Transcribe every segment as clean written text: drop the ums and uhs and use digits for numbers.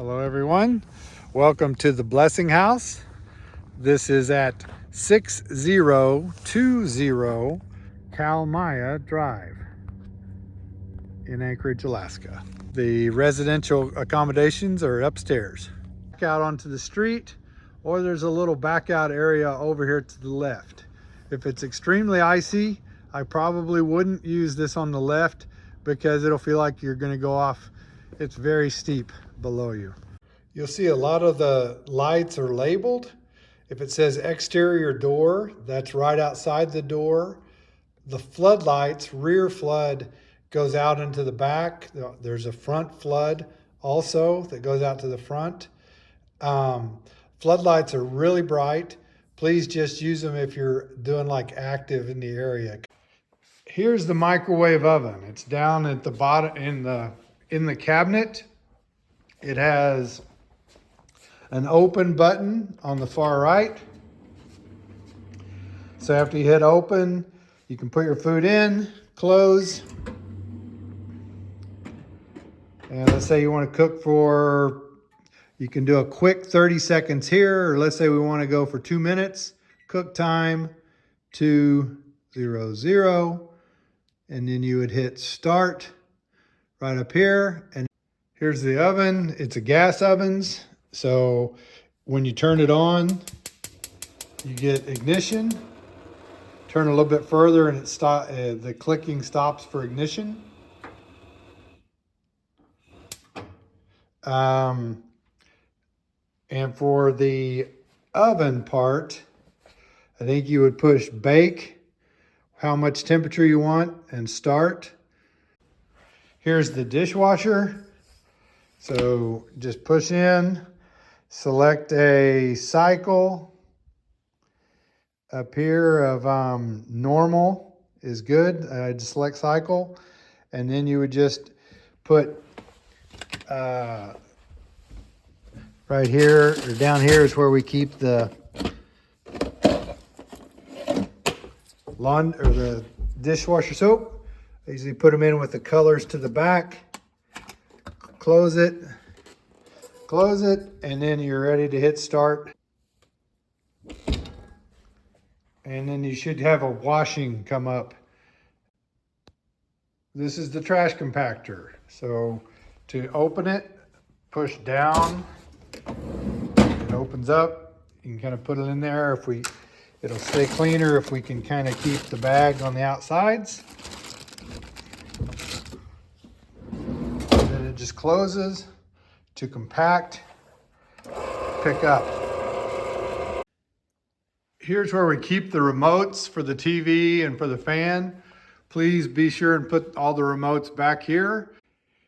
Hello everyone. Welcome to the Blessing House. This is at 6020 Kalmia Drive in Anchorage, Alaska. The residential accommodations are upstairs. Back out onto the street, or there's a little back out area over here to the left. If it's extremely icy, I probably wouldn't use this on the left because it'll feel like you're going to go off. It's very steep below you. You'll see a lot of the lights are labeled. If it says exterior door, that's right outside the door. The floodlights, rear flood, goes out into the back. There's a front flood also that goes out to the front. Floodlights are really bright. Please just use them if you're doing like active in the area. Here's the microwave oven. It's down at the bottom in the cabinet. It has an open button on the far right. So after you hit open, you can put your food in, close. And let's say you want to cook for, you can do a quick 30 seconds here, or let's say we want to go for 2 minutes. Cook time 200, and then you would hit start right up here. And here's the oven. It's a gas ovens. So when you turn it on, you get ignition. Turn a little bit further and the clicking stops for ignition. And for the oven part, I think you would push bake, how much temperature you want, and start. Here's the dishwasher. So just push in, select a cycle. Up here of normal is good. I'd select cycle, and then you would just put right here or down here is where we keep the the dishwasher soap. I usually put them in with the colors to the back. Close it, and then you're ready to hit start. And then you should have a washing come up. This is the trash compactor. So to open it, push down, it opens up. You can kind of put it in there. It'll stay cleaner if we can kind of keep the bag on the outsides. And then it just closes to compact, pick up. Here's where we keep the remotes for the TV and for the fan. Please be sure and put all the remotes back here.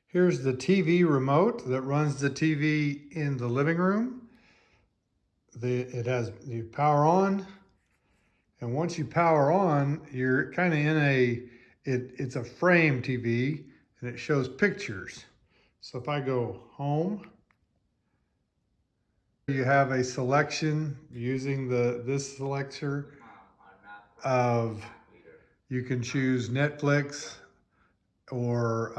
Here's the TV remote that runs the TV in the living room. It has the power on. And once you power on, you're kind of in it's a frame TV and it shows pictures. So if I go home, you have a selection using this selector of, you can choose Netflix or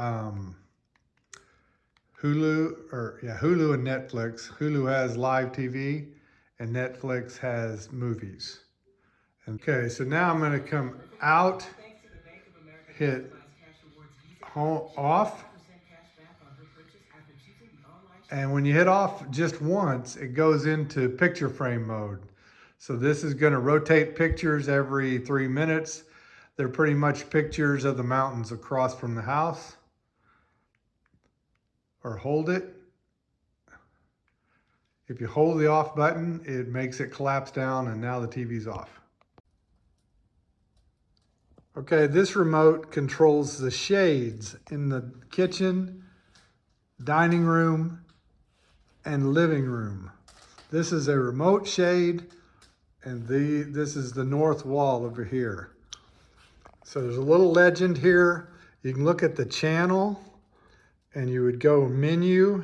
Hulu, Hulu and Netflix. Hulu has live TV and Netflix has movies. Okay, so now I'm going to come out, hit home, off. And when you hit off just once, it goes into picture frame mode. So this is going to rotate pictures every 3 minutes. They're pretty much pictures of the mountains across from the house. Or hold it. If you hold the off button, it makes it collapse down and now the TV's off. Okay, this remote controls the shades in the kitchen, dining room, and living room. This is a remote shade, and this is the north wall over here. So there's a little legend here. You can look at the channel, and you would go menu,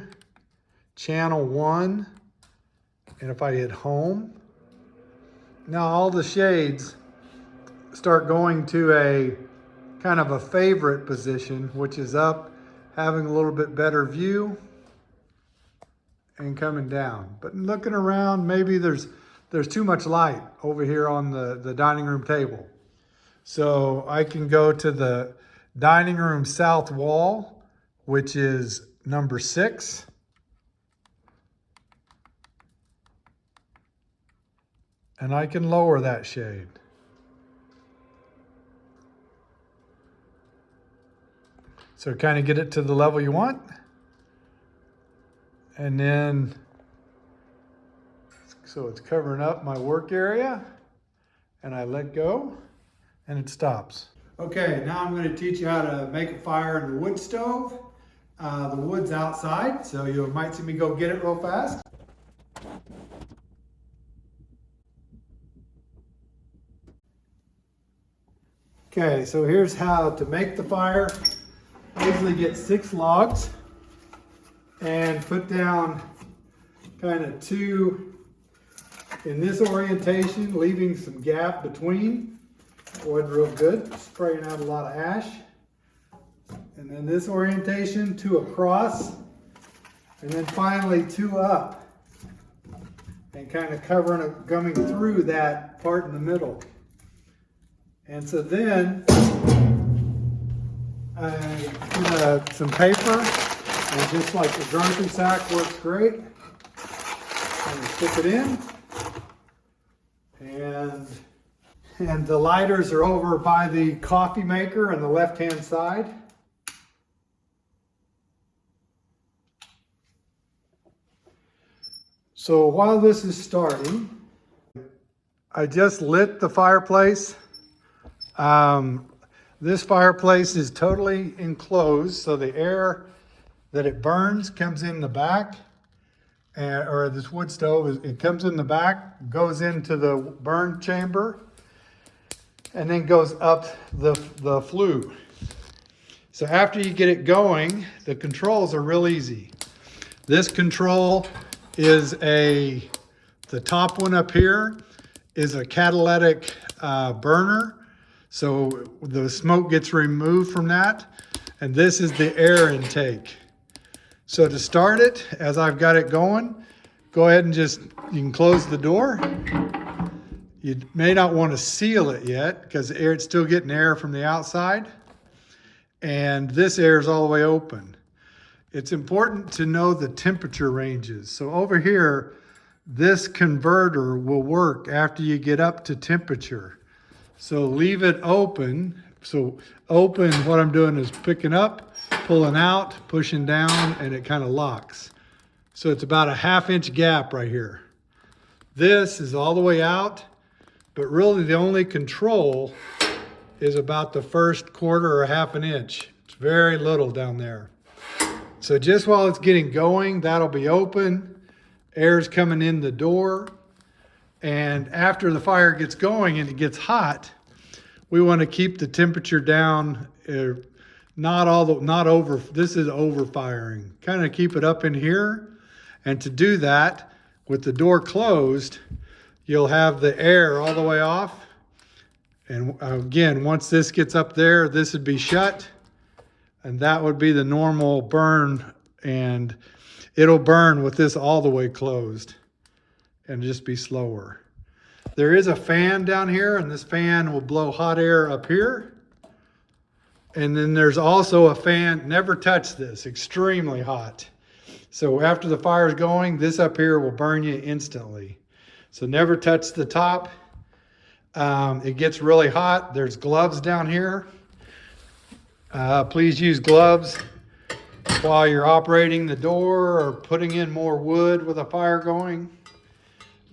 channel 1, and if I hit home, now all the shades start going to a kind of a favorite position, which is up, having a little bit better view. and coming down. But looking around, maybe there's too much light over here on the dining room table. So I can go to the dining room south wall, which is number 6. And I can lower that shade. So kind of get it to the level you want. And then, so it's covering up my work area, and I let go and it stops. Okay, now I'm going to teach you how to make a fire in the wood stove. The wood's outside, so you might see me go get it real fast. Okay, so here's how to make the fire. I usually get 6 logs and put down kind of 2 in this orientation, leaving some gap between. Wasn't real good, spraying out a lot of ash. And then this orientation, 2 across, and then finally 2 up, and kind of covering it, coming through that part in the middle. And so then I put some paper, and just like the garnish sack works great. And stick it in, and the lighters are over by the coffee maker on the left-hand side. So while this is starting, I just lit the fireplace. This fireplace is totally enclosed, so the air that it burns comes in the back, or this wood stove, it comes in the back, goes into the burn chamber, and then goes up the flue. So after you get it going, the controls are real easy. This control is the top one up here is a catalytic burner. So the smoke gets removed from that. And this is the air intake. So to start it, as I've got it going, go ahead and you can close the door. You may not want to seal it yet because it's still getting air from the outside. And this air is all the way open. It's important to know the temperature ranges. So over here, this converter will work after you get up to temperature. So leave it open. So open, what I'm doing is picking up, pulling out, pushing down, and it kind of locks. So it's about a 1/2 inch gap right here. This is all the way out, but really the only control is about the first 1/4 or 1/2 an inch. It's very little down there. So just while it's getting going, that'll be open. Air's coming in the door. And after the fire gets going and it gets hot, we want to keep the temperature down, not over, this is over firing. Kind of keep it up in here. And to do that, with the door closed, you'll have the air all the way off. And again, once this gets up there, this would be shut. And that would be the normal burn, and it'll burn with this all the way closed and just be slower. There is a fan down here, and this fan will blow hot air up here. And then there's also a fan, never touch this, extremely hot. So after the fire is going, this up here will burn you instantly. So never touch the top. It gets really hot. There's gloves down here. Please use gloves while you're operating the door or putting in more wood with a fire going.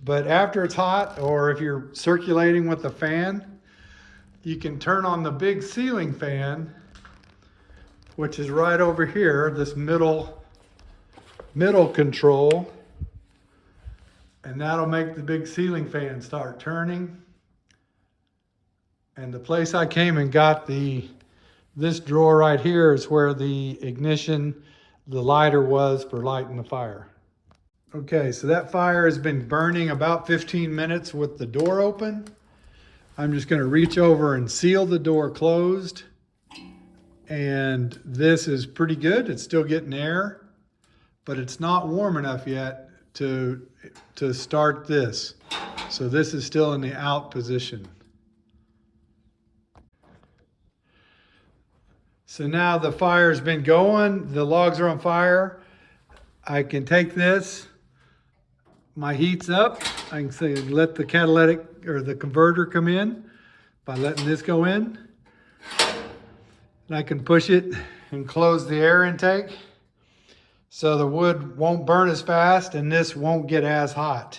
But after it's hot, or if you're circulating with the fan, you can turn on the big ceiling fan, which is right over here, this middle control, and that'll make the big ceiling fan start turning. And the place I came and got this drawer right here is where the ignition, the lighter was for lighting the fire. Okay, so that fire has been burning about 15 minutes with the door open. I'm just going to reach over and seal the door closed. And this is pretty good. It's still getting air but it's not warm enough yet to start this. So this is still in the out position. So now the fire's been going, the logs are on fire. I can take this, my heat's up. I can say let the catalytic or the converter come in by letting this go in. And I can push it and close the air intake so the wood won't burn as fast and this won't get as hot.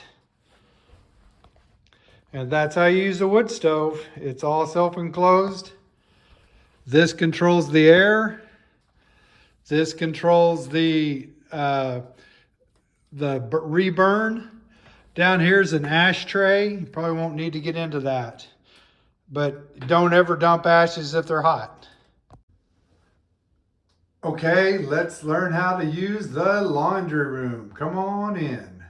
And that's how you use a wood stove. It's all self-enclosed. This controls the air. This controls the reburn. Down here's an ashtray. You probably won't need to get into that. But don't ever dump ashes if they're hot. Okay, let's learn how to use the laundry room. Come on in.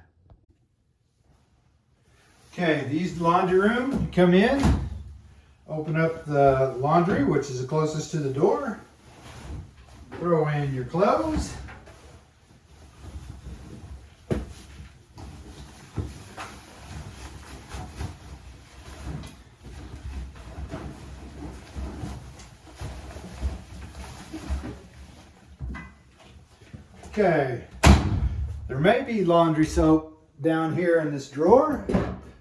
Okay, these laundry room, you come in, open up the laundry, which is the closest to the door. Throw in your clothes. Okay, there may be laundry soap down here in this drawer,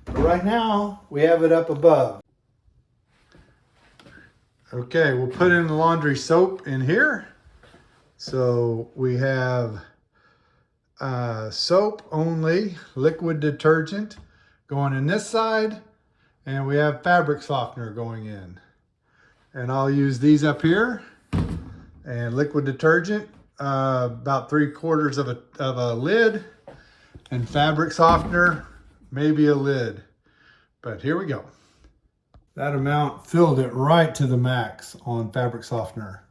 but right now we have it up above. Okay, we'll put in the laundry soap in here. So we have soap only, liquid detergent going in this side, and we have fabric softener going in. And I'll use these up here, and liquid detergent, about 3/4 of a lid, and fabric softener, maybe a lid. But here we go. That amount filled it right to the max on fabric softener.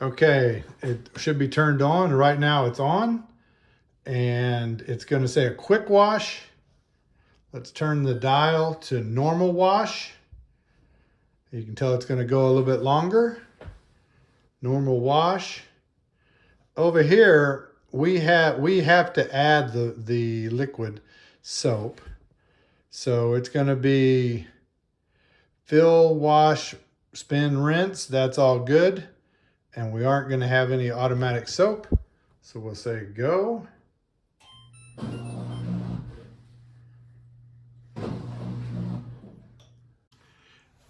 Okay, it should be turned on. Right now it's on, and it's going to say a quick wash. Let's turn the dial to normal wash. You can tell it's going to go a little bit longer. Normal wash. Over here, we have to add the liquid soap. So it's going to be fill, wash, spin, rinse. That's all good. And we aren't going to have any automatic soap. So we'll say go.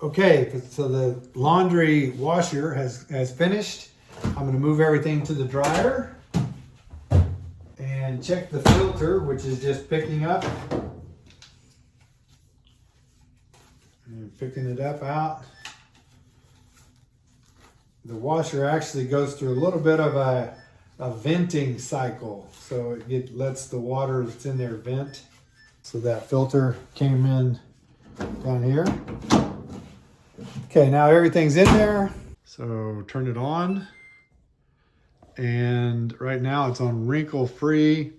Okay, so the laundry washer has finished. I'm going to move everything to the dryer and check the filter, which is just picking up. And picking it up out. The washer actually goes through a little bit of a venting cycle. So it lets the water that's in there vent. So that filter came in down here. Okay, now everything's in there. So turn it on. And right now it's on wrinkle-free,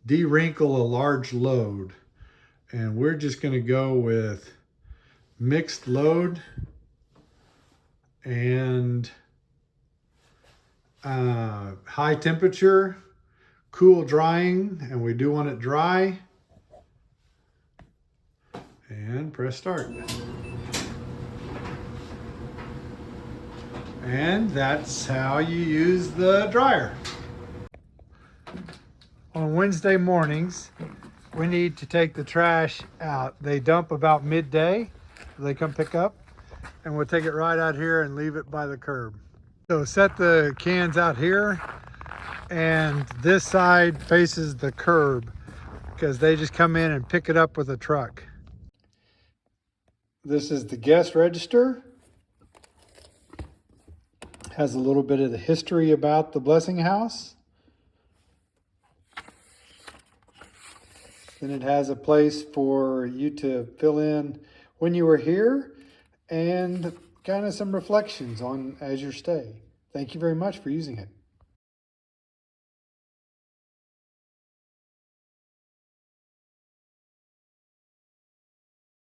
de-wrinkle a large load. And we're just gonna go with mixed load and high temperature, cool drying, and we do want it dry. And press start. And that's how you use the dryer. On Wednesday mornings, we need to take the trash out. They dump about midday. They come pick up, and we'll take it right out here and leave it by the curb. So set the cans out here, and this side faces the curb because they just come in and pick it up with a truck. This is the guest register. Has a little bit of the history about the Blessing House. Then it has a place for you to fill in when you were here and kind of some reflections on as your stay. Thank you very much for using it.